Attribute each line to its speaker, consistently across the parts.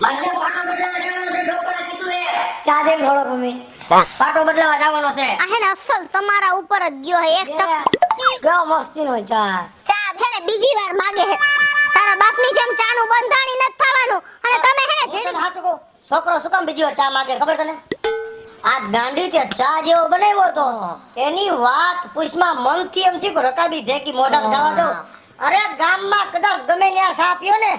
Speaker 1: મને પાટો બદલાવા જવાનો છે ડોક્ટરે કીધું એ
Speaker 2: ચા દે થોડો મમ્મી.
Speaker 1: પાટો બદલાવા જવાનો છે
Speaker 3: આ હે ને અસલ તમારા ઉપર જ ગયો હે એક ટક
Speaker 2: કેવો મસ્તીનો ચા.
Speaker 3: ચા હે ને બીજી વાર માંગે હે. તારા બાપની જેમ ચાનું બંધાણી નથી થવાનું અને તમે હે ને
Speaker 2: હું તને
Speaker 3: જેડી
Speaker 2: સાચું કહું, છોકરો શું કામ બીજી વાર ચા માંગે ખબર તને? આ ગાંડી તે ચા જેવો બનાવ્યો તો એની વાત પૂછમાં મનથી એમ થયું કે રકાબી ભેગી મોઢામાં જવા દઉં. અરે ગામમાં કદાચ ગમે ત્યાં ચા પીયો ને,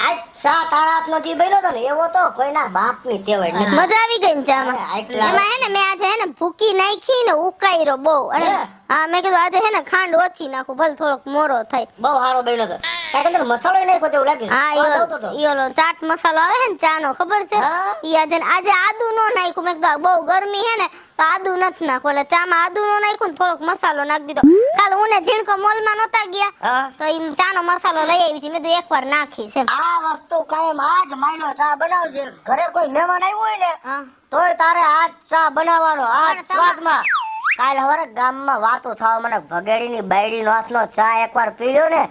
Speaker 2: આજ ચા તારા હાથનો જે બન્યો તો ને એવો તો કોઈના બાપની ટેવાય નથી.
Speaker 3: મજા આવી ગઈ ને ચામાં.
Speaker 2: અરે, આટલા.
Speaker 3: એમાં હે ને મેં આજે હે ને ભૂકી નાખી ને ઉકાઈરો બહુ અને
Speaker 2: હે?
Speaker 3: હા મેં કીધું આજે હે ને ખાંડ ઓછી નાખું ભલે થોડોક મોરો થાય.
Speaker 2: બહુ સારો બન્યો તો. કાંઈક અંદર મસાલો નહીં કોઈ એવું લાગે છે.
Speaker 3: હા
Speaker 2: સ્વાદ આવતો હતો.
Speaker 3: ઈ ઓલો ચાટ મસાલો આવે હે ને ચાનો ખબર છે
Speaker 2: હા.
Speaker 3: ઈ આજે આદુ નો નાખ્યું મેં કીધું બહુ ગરમી હે ને તો આદુ નથી નાખવું એટલે ચામાં આદુ નો નાખ્યું ને થોડોક મસાલો નાખી દીધો. કાલ હું ને ઝીણકો મોલમાં નહોતા ગયા
Speaker 2: હા.
Speaker 3: તો ઈ ચાનો મસાલો લઈ આવી હતી મેં કીધું એકવાર નાખીશ એમ.
Speaker 2: આ વસ્તુ કાયમ આજ માયનો ચા બનાવજે. ઘરે કોઈ મહેમાન આવ્યું હોય ને
Speaker 3: હા
Speaker 2: તોય તારે આજ ચા બનાવવાનો આજ
Speaker 3: પણ તમા-
Speaker 2: સ્વાદમાં. કાલ હવારે ગામમાં વાતો થાવ મને ભગેડીની બાયડીનો હાથનો ચા એકવાર પીલ્યો ને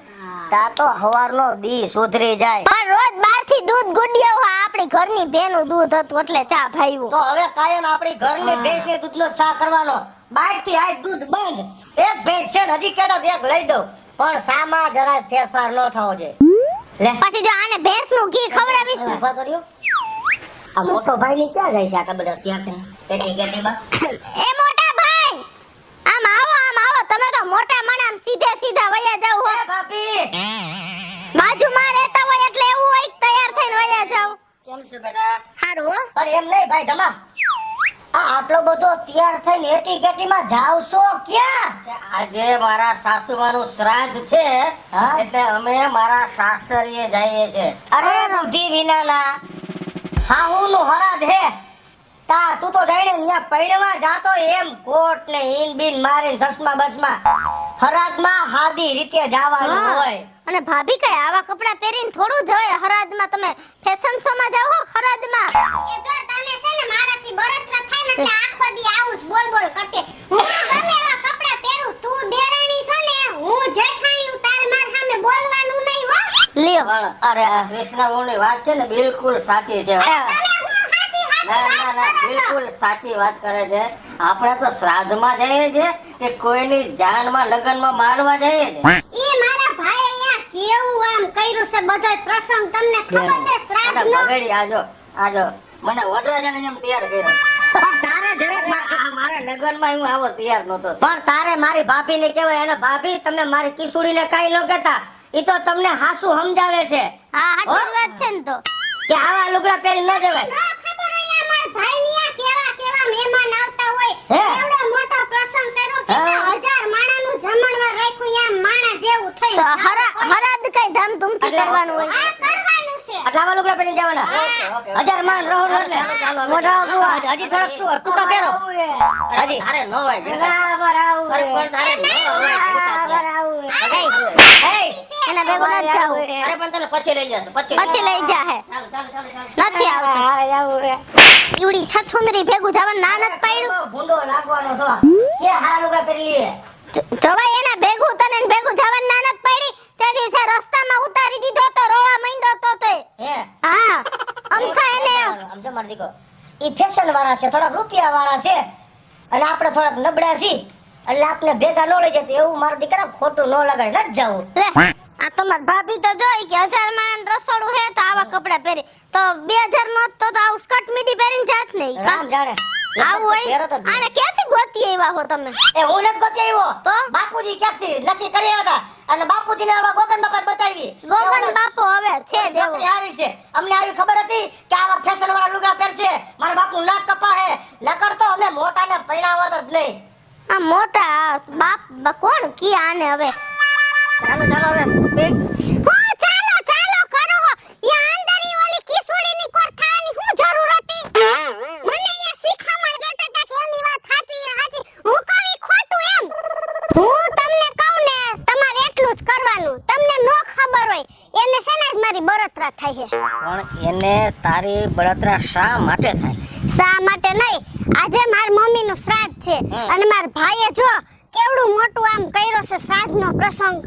Speaker 2: તા તો હવારનો દી સુધરી જાય.
Speaker 3: પણ રોજ બહારથી દૂધ ગુડિયો આપણી ઘરની ભેનું દૂધ હતું એટલે ચા ભાવ્યું.
Speaker 2: તો હવે કાયમ આપણી ઘરની ભેંસને દૂધનો ચા કરવાનો. બહારથી આજ દૂધ બંધ. એક ભેંસ છે ને હજી કહેતા એક લઈ દઉં પણ સામાં જરાય ફેરફાર ન થવો જોઈએ. લે
Speaker 3: પછી જો આને ભેંસનું ઘી ખવડાવીશ ને
Speaker 2: ઉભા કર્યો. આ મોટો ભાઈ ની ક્યાં જાય છે આટલા બધા ત્યાં છે પેટી કેટીમાં?
Speaker 3: એ મોટા ભાઈ આમ આવો તમે તો મોટા માણસ સીધે સીધા વયા જાવ હો.
Speaker 2: ભાભી
Speaker 3: બાજુમાં રહેતા હોય એટલે એવું હોય કે તૈયાર થઈને વયા જાવ.
Speaker 2: કેમ છે બેટા?
Speaker 3: હારું હો.
Speaker 2: પણ એમ નહીં ભાઈ ધમા, આ આટલો બધો તૈયાર થઈને એટી કેટીમાં જાવશો ક્યાં?
Speaker 1: આજે મારા સાસુમાનું શ્રાદ્ધ છે
Speaker 2: હા?
Speaker 1: એટલે અમે મારા સાસરીએ જઈએ છે
Speaker 2: અરે બુદ્ધિ વિનાના હાહુનું હરાદ હે તા તું તો જાણે અહીંયા પૈણવા જાતો એમ કોટ ને ઈન બીન મારીને ચશ્મા બસમાં હરાદમાં હાદી રીતે જવાનું
Speaker 3: હા.
Speaker 2: હોય.
Speaker 3: અને ભાભી કઈ આવા કપડા પહેરીને થોડું જ હોય હરાદમાં તમે ફેશન શો માં જાવ હો ખરાદમાં. એ જો તમે છે ને મારાથી બળતરા થાય ને એટલે આખો દી આવું જ બોલ બોલ કરતે. હું ગમે એવા કપડા પહેરું તું દેરાણી છો ને હું જેઠાણી હું તાર માર સામે બોલવાનું નહીં હો. લ્યો
Speaker 1: પણ
Speaker 2: અરે
Speaker 1: કૃષ્ણની વાત છે ને બિલકુલ સાચી છે
Speaker 2: આ,
Speaker 1: ના, બિલકુલ સાચી વાત કરે છે. આપણે તો શ્રાદ્ધમાં જઈએ છે કે કોઈની જાનમાં લગ્નમાં મારવા જઈએ છે.
Speaker 3: ઈ મારા ભાઈ અહીંયા કેવું આમ કર્યું છે બધોય પ્રસંગ તમને ખબર છે
Speaker 1: મને
Speaker 3: શ્રાદ્ધનો.
Speaker 1: બગડી આજો મને વડરાજાને જેમ તૈયાર કર્યો.
Speaker 2: પણ તારે જરાક
Speaker 1: મારા લગ્નમાં હું આવો તૈયાર નહોતો.
Speaker 2: પણ તારે મારી ભાભીને કહેવાય અને ભાભી તમે મારી કિશોરીને કાઈ ન કહેતા. ઈ તો તમને હાસુ સમજાવે છે
Speaker 3: હા હાચી વાત છે ને તો.
Speaker 2: કે આવા લુગડા પહેરી ન જવાય.
Speaker 3: ના ખબર અહીંયા મારા ભાઈની આ કેવા કેવા મહેમાન આવતા હોય.
Speaker 2: હે?
Speaker 3: એવડો મોટો પ્રસંગ કર્યો કે
Speaker 2: હા.
Speaker 3: 1000 માણાનું જમણવાર રાખ્યું આમ માણા જેવું થઈ. હરાદ કઈ ધામધૂમથી
Speaker 2: એટલે-
Speaker 3: કરવાનું હોય. આ કરવાનું છે.
Speaker 2: આટલા આવા લુગડા પહેરીને જવાના.
Speaker 1: ઓકે.
Speaker 2: 1000 માણ રહો એટલે મોઢા ઉભા. હજી થોડાક ટૂંકા પહેરો હજી.
Speaker 1: તારે ન હોય બેટા. અરે પણ તારે ન હોય.
Speaker 2: એય,
Speaker 3: એના ભેગું નથી જાવું.
Speaker 1: અરે પણ તને પછી લઈ જશે
Speaker 3: પછી લઈ જા હે. નથી આવતું. ઈવડી છછુંદરી ભેગું જવાનું ના નથી પાડ્યું.
Speaker 2: ભૂંડો લાગવાનો છો કે હારા લુગડા પહેરી લઈએ.
Speaker 3: જવાય એના ભેગું તને ને ભેગું જવાનું ના નથી પાડી. તે દિવસે રસ્તામાં ઉતારી દીધો તો રોવા માંડ્યો તો તે.
Speaker 2: હે
Speaker 3: હા અમથા એને
Speaker 2: આમ જો મારો દીકરો ઈ ફેશન વાળા છે, થોડાક રૂપિયા વાળા છે અને આપણે થોડાક નબળા છીએ એટલે આપણે ભેગા ન લઈ જતી. એવું મારા દીકરા ખોટું ન લગાડે ન જાવું.
Speaker 3: લે આ તમાર ભાભી તો જોઈ કે 1000 માણસ રસોડું હે તો આવા કપડા પહેરી તો 2000 નો તો આવું સ્કર્ટ મીડી પહેરીને જાત નહીં.
Speaker 2: રામ જાણે
Speaker 3: આવું હોય આને ક્યાંથી ગોતી આવ્યા હો તમે?
Speaker 2: એ હું નથી ગોતી આવ્યો
Speaker 3: તો?
Speaker 2: બાપુજી ક્યાંથી નક્કી કરી આવ્યા હતા અને બાપુજીને ઓલા ગોગન બાપા બતાવી.
Speaker 3: ગોગન બાપો હવે છે
Speaker 2: છોકરી
Speaker 3: જેવું.
Speaker 2: હારી છે. અમને આવી ખબર હતી કે આવા ફેશન વાળા લુગડા પહેરશે. મારા બાપુ નાક કપા હે નકર તો અમે મોટાને પૈણાવત જ નહીં.
Speaker 3: આ મોટા બાપ કોણ કી આને હવે?
Speaker 2: ચાલો હવે
Speaker 3: હો ચાલો ચાલો કરો હો. યા અંદર ઈ ઓલી કિસુડીની કોર થાની હું જરૂર હતી? મને યા શીખામણ દેતા તા કે એની વાત સાચી ને સાચી. હું કઈ ખોટું એમ. હું તમને કહું ને તમારે એટલું જ કરવાનું. તમને નો ખબર હોય એને છે ને મારી બળતરા થાય છે.
Speaker 1: પણ એને તારી બળતરા શા માટે થાય?
Speaker 3: શા માટે નહીં? આજે માર મમ્મીનું શ્રાદ્ધ છે અને માર ભાઈએ જો કેવડું મોટું આમ કર્યો છે શ્રાદ્ધનો પ્રસંગ.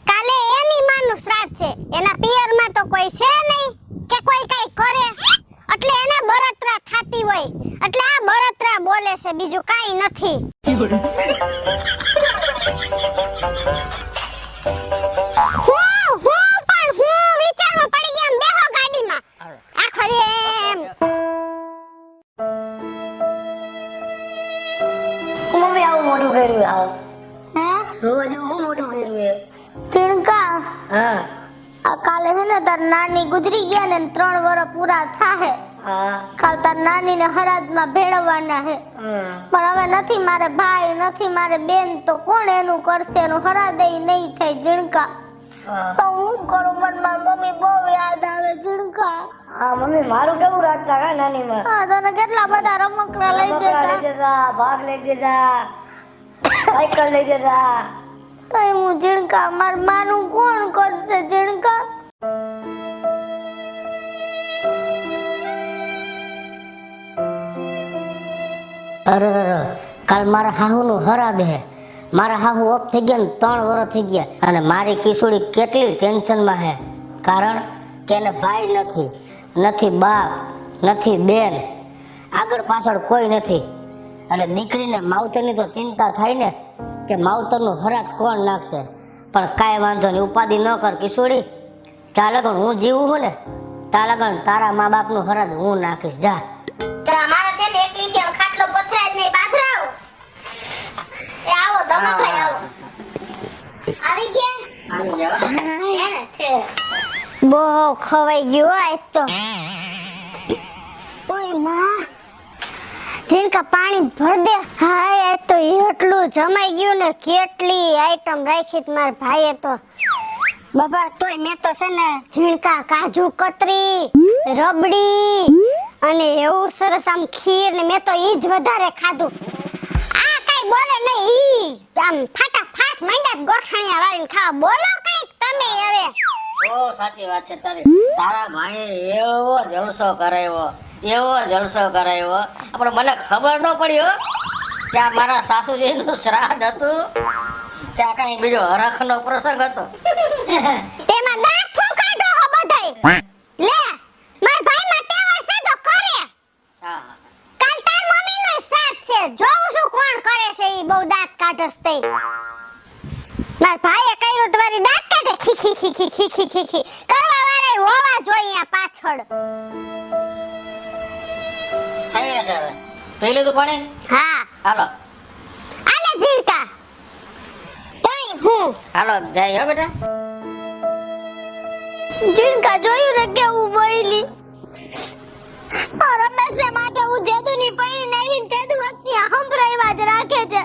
Speaker 3: કાલે એની માનું શ્રાદ્ધ છે. એના પિયરમાં તો કોઈ છે નહીં કે કોઈ કઈ કરે છે, બીજું કાઈ નથી. હું વિચારમાં પડી ગયા. એમ બેહો ગાડીમાં. આખો દી એમ.
Speaker 2: મમ્મી આવું મોટું કર્યું આવ
Speaker 3: હે?
Speaker 2: રોજ હું મોટું કર્યું એ
Speaker 3: તીણકા,
Speaker 2: હા
Speaker 3: આ કાલે છે ને તાર નાની ગુજરી ગયા ને 3 વર્ષ પૂરા થાહે.
Speaker 2: હા
Speaker 3: કાલ તાર નાની ને હરાજમાં ભેળવવાના હે. પણ હવે નથી મારે ભાઈ, નથી મારે બેન, તો કોણ એનું કરશે? એનું હરાદય નહીં થાય જીણકા. તો હું કરું? મને મારી મમ્મી બહુ યાદ આવે જીણકા.
Speaker 2: હા મમ્મી મારું કેવું રાખતા કા નાની માં
Speaker 3: હા, તને કેટલા બધા રમકડા લઈ દેતા.
Speaker 2: ભાગ લઈ દેતા સાયકલ લઈ દેતા
Speaker 3: તઈ હું જીણકા, માર માનું કોણ કરશે જીણકા?
Speaker 2: અરે કાલ મારા હાહુ નું હરાબે હે. મારા હાહુ ઓફ થઈ ગયા ને 3 વર્ષ થઈ ગયા અને મારી કિશોરી કેટલી ટેન્શનમાં હે. કારણ કે એને ભાઈ નથી, નથી બાપ, નથી બેન, આગળ પાછળ કોઈ નથી. અને દીકરીને માવતરની તો ચિંતા થાય ને કે માવતરનું હરાજ કોણ નાખશે. પણ કાંઈ વાંધો નહીં, ઉપાધિ ન કર કિશોરી. તા લગન હું જીવું છું ને તા લગન તારા મા બાપનું હરાજ હું નાખીશ. જા
Speaker 3: મારે છે ને એકલી કે ખાટલો પથરાય જ નહીં, પાથરાવો. એ આવો તમે ભાઈ આવો. આવી ગયા? એને છે બહુ ખવાઈ ગયો આજ તો. ઓય માં, જીણકા પાણી ભર દે. હાય આજ તો એટલું જમાઈ ગયું ને, કેટલી આઈટમ રાખી ત મારા ભાઈએ તો. બાબા તોય મેં તો છે ને જીણકા કાજુ કતરી, રબડી અને એવું સરસ આમ ખીર ને મેં તો ઈ જ વધારે ખાધું. આ કઈ બોલે નહીં, ઈ આમ ફટાફટ મંડ્યા ગોઠણિયા વાળીને ખાવા. બોલો કઈક તમે હવે.
Speaker 1: ઓ સાચી વાત છે તારી. તારા ભાઈએ એવો જલસો કરાવ્યો, એવો જલસો કરાવ્યો, આપણે મને ખબર ન પડી હો કે આ મારા સાસુજીનું શ્રાદ્ધ હતું કે આ કઈ બીજો હરખનો પ્રસંગ હતો.
Speaker 3: તેમાં દાંત ફૂંકાડો હો બધાય. લે માર ભાઈ માં ટેવર છે તો કરે.
Speaker 1: હા
Speaker 3: કાલ તાર મમ્મીનો સાથ છે, જોઉં છું કોણ કરે છે. ઈ બહુ દાંત કાઢસ તે. માર ભાઈએ કર્યું તો વારી દાંત કાઢે. ખી ખી ખી ખી ખી ખી ખી ખી કરવા વાળા હોવા જોઈએ આ પાછળ.
Speaker 1: થઈ ગયા છે હવે. પી લીધું પાણી?
Speaker 3: હા
Speaker 1: હાલો
Speaker 3: આલે જીણકા. તઈ હું
Speaker 1: હાલો જાય હો બેટા.
Speaker 3: જીણકા જોયું ને કેવું બોલી. આ રમેશને માટે હું જેદુની પૈણી આવીને તેદુ વખતે હંભરાવ્યા જ રાખે છે.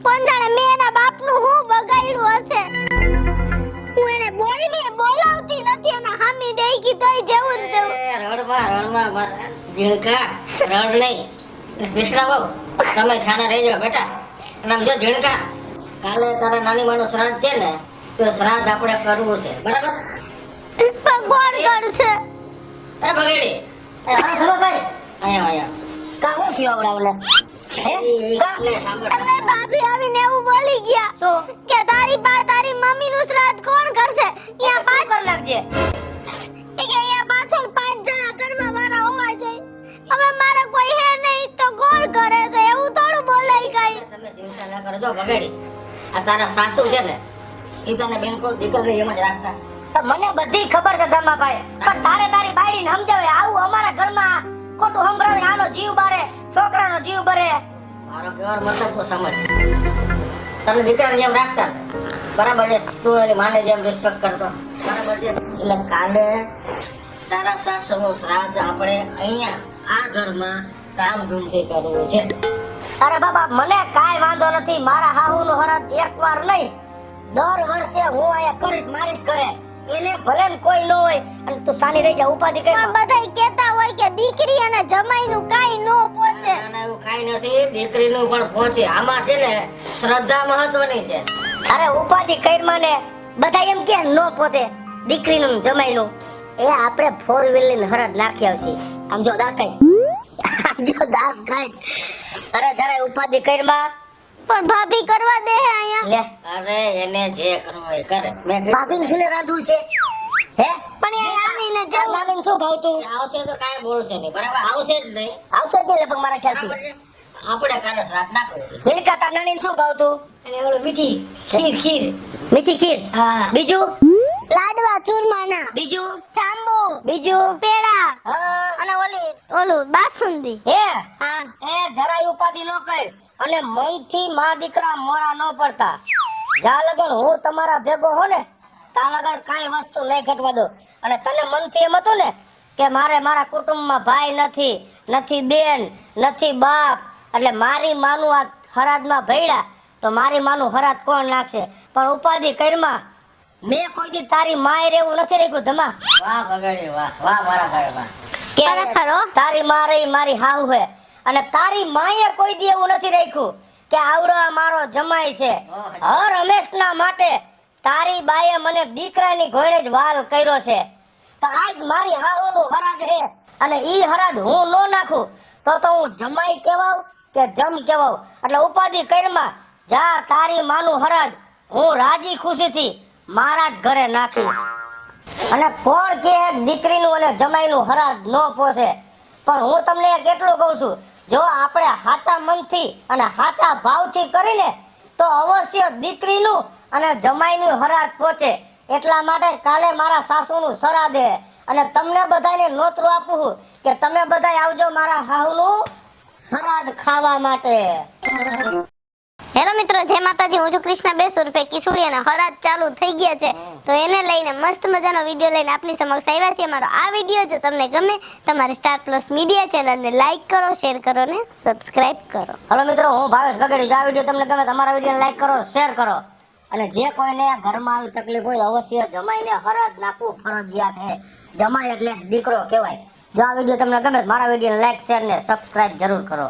Speaker 3: પણ જાણે મેં એના બાપનું હું બગાડ્યું હશે. હું એને બોલાવતી નથી, એના હામી દેખી તોય જેવું ને તેવું.
Speaker 1: રડમાં મારા ઝીણકા રડ નહીં. કૃષ્ણા બાબુ તમે છાના રહેજો બેટા. અને આમ જો ઝીણકા, કાલે તારા નાની માનું શ્રાદ્ધ છે ને, તો શ્રાદ્ધ આપણે કરવું છે, બરાબર?
Speaker 3: ભગવાન કરશે.
Speaker 1: એ બગડી
Speaker 2: હા ખબર ભાઈ
Speaker 1: અહીંયા
Speaker 2: કા હું થયો આવડાવને હે
Speaker 1: કાલે સાંભળ.
Speaker 3: તમને ભાભી આવીને એવું બોલી ગયા
Speaker 2: શું
Speaker 3: કે તારી મમ્મીનું શ્રાદ્ધ કોણ કરશે? અહીંયા
Speaker 2: પાછળ કર નાખજે.
Speaker 3: કે અહીંયા પાછળ 5 જણા ઘરમાં મારા હોવા જોઈએ. હવે મારે કોઈ હે નહીં તો કોણ કરે? તો એવું થોડું બોલાય કઈ.
Speaker 1: તમે ચિંતા ના કરજો બગડી. આ તારા સાસુ છે ને, ઈ તને બિલકુલ દીકરીની જેમ જ રાખતા.
Speaker 2: મને બધી ખબર છે ધમાભાઈ, પણ તારે તારી બાયડીને સમજાવે. આવું અમારા ઘરમાં ખોટું સંભળાવે, આનો જીવ બારે, છોકરાનો જીવ બરે.
Speaker 1: મારો કહેવાનો મતલબ તો સમજ. તને દીકરાની જેમ રાખતા ને, બરાબર છે? તું એની માને જેમ રિસ્પેક્ટ કરતો, બરાબર છે? એટલે કાલે તારા સાસુનું શ્રાદ્ધ આપણે અહીંયા આ ઘરમાં ધામધૂમથી કરવું છે.
Speaker 2: અરે બાબા મને કાંઈ વાંધો નથી. મારા હાહુનું હરાજ એકવાર નહીં, દર વર્ષે હું અહીંયા કરીશ, મારી જ કરે. એને ભલે ને કોઈ ન હોય અને તું સાની રહી જા, ઉપાધિ કરી.
Speaker 3: પણ બધાય કહેતા હોય કે દીકરી અને જમાઈનું કાઈ નો પહોંચે.
Speaker 1: ના, ના, એવું કાંઈ નથી. દીકરીનું પણ પહોંચે. આમાં છે ને શ્રદ્ધા મહત્વની છે.
Speaker 2: અરે ઉપાધિ કરી મને બધા એમ કે નો પોતે દીકરીનું ને જમાઈનું. એ આપણે 4 વ્હીલર ની હરાજ નાખી આવશે. આમ જો દાંત કાઢ, આમ જો દાંત કાઢ. અરે જરાય ઉપાધિ કરી માં.
Speaker 3: પણ ભાભી કરવા દે હે અહીંયા.
Speaker 2: લે
Speaker 1: અરે એને જે કરવું હોય એ કરે. મેં કીધું
Speaker 2: ભાભીને શું લે રાંધવું છે હે?
Speaker 3: પણ એ આવીને જાવ.
Speaker 2: નાનીને શું ભાવતું?
Speaker 1: આવશે તો કાંઈ બોલશે નહીં, બરાબર? આવશે જ નહીં,
Speaker 2: આવશે જ નહીં લગભગ મારા ખ્યાલથી.
Speaker 1: બરાબર છે? આપણે કાલે શ્રાદ્ધ નાખો.
Speaker 2: ઝીણકા તાર નાનીને શું ભાવતું?
Speaker 4: અને ઓલું મીઠી ખીર
Speaker 2: મીઠી ખીર.
Speaker 4: હા
Speaker 2: બીજું?
Speaker 3: લાડવા ચૂરમાના,
Speaker 2: બીજું?
Speaker 3: જાંબુ,
Speaker 2: બીજું?
Speaker 3: પેડા
Speaker 2: હા.
Speaker 3: અને ઓલું બાસુંદી.
Speaker 2: હે
Speaker 3: હા
Speaker 2: એ જરાય ઉપાધિ ન કર અને મનથી માં દીકરા મોરા ન પડતા. જા લગન હું તમારા ભેગો હો ને તા લગન કાંઈ વસ્તુ નહીં ઘટવા દો. અને તને મનથી એમ હતું ને કે મારે મારા કુટુંબમાં ભાઈ નથી, નથી બેન, નથી બાપ, એટલે મારી માનું આ હરાદમાં ભયડા તો મારી માનું હરાદ કોણ નાખશે? પણ ઉપાધિ કરમાં મેં કોઈ દી તારી માય રેવું નથી રાખ્યું ધમા.
Speaker 1: વાહ બગડી વાહ, વાહ મારા ભાઈ વાહ.
Speaker 2: કે
Speaker 3: ખરેખર હો.
Speaker 2: તારી માં રહી મારી હાવ હે અને તારી માએ કોઈ દી એવું નથી રાખ્યું કે આવડો આ મારો જમાઈ છે. હર હંમેશના માટે તારી બાએ મને દીકરાની ઘોડે જ વાલ કર્યો છે. તો આજ મારી હાવનું હરાદ હે અને ઈ હરાદ હું નો નાખું તો હું જમાઈ કહેવાવ કે જમ કહેવાવ? એટલે ઉપાધિ કરમાં જા તારી માનું હરાદ હું રાજી ખુશીથી મારા જ ઘરે નાખીશ. અને કોણ કે દીકરીનું અને જમાઈનું હરાજ ન પોસે? પણ હું તમને કેટલું કહું છું, જો આપણે સાચા મનથી અને સાચા ભાવથી કરીને તો અવશ્ય દીકરીનું અને જમાઈનું હરાજ પહોંચે. એટલા માટે કાલે મારા સાસુનું શ્રાદ્ધ છે અને તમને બધાને નોતરું આપું છું કે તમે બધા આવજો મારા હાહુનું હરાજ ખાવા માટે.
Speaker 3: હેલો મિત્રો, જય માતાજી. હું છું કૃષ્ણા. 200 રૂપિયા કિશોરી અને હરાજ ચાલુ થઈ ગયા છે તો એને લઈને મસ્ત મજાનો વિડીયો લઈને આપની સમક્ષ આવ્યા છે. મારો આ વિડીયો જો તમને ગમે તમારી સ્ટાર પ્લસ મીડિયા ચેનલને લાઈક કરો, શેર કરો ને સબસ્ક્રાઇબ કરો.
Speaker 2: હલો મિત્રો, હું ભાવેશ બગડી. જો આ વિડીયો તમને ગમે તમારા વિડીયોને લાઈક કરો, શેર કરો અને જે કોઈને ઘરમાં આવી તકલીફ હોય અવશ્ય જમાઈને હરાજ નાખવું ફરજિયાત છે. જમાઈ એટલે દીકરો કહેવાય. જો આ વિડીયો તમને ગમે મારા વિડીયોને લાઈક, શેર ને સબસ્ક્રાઇબ જરૂર કરો.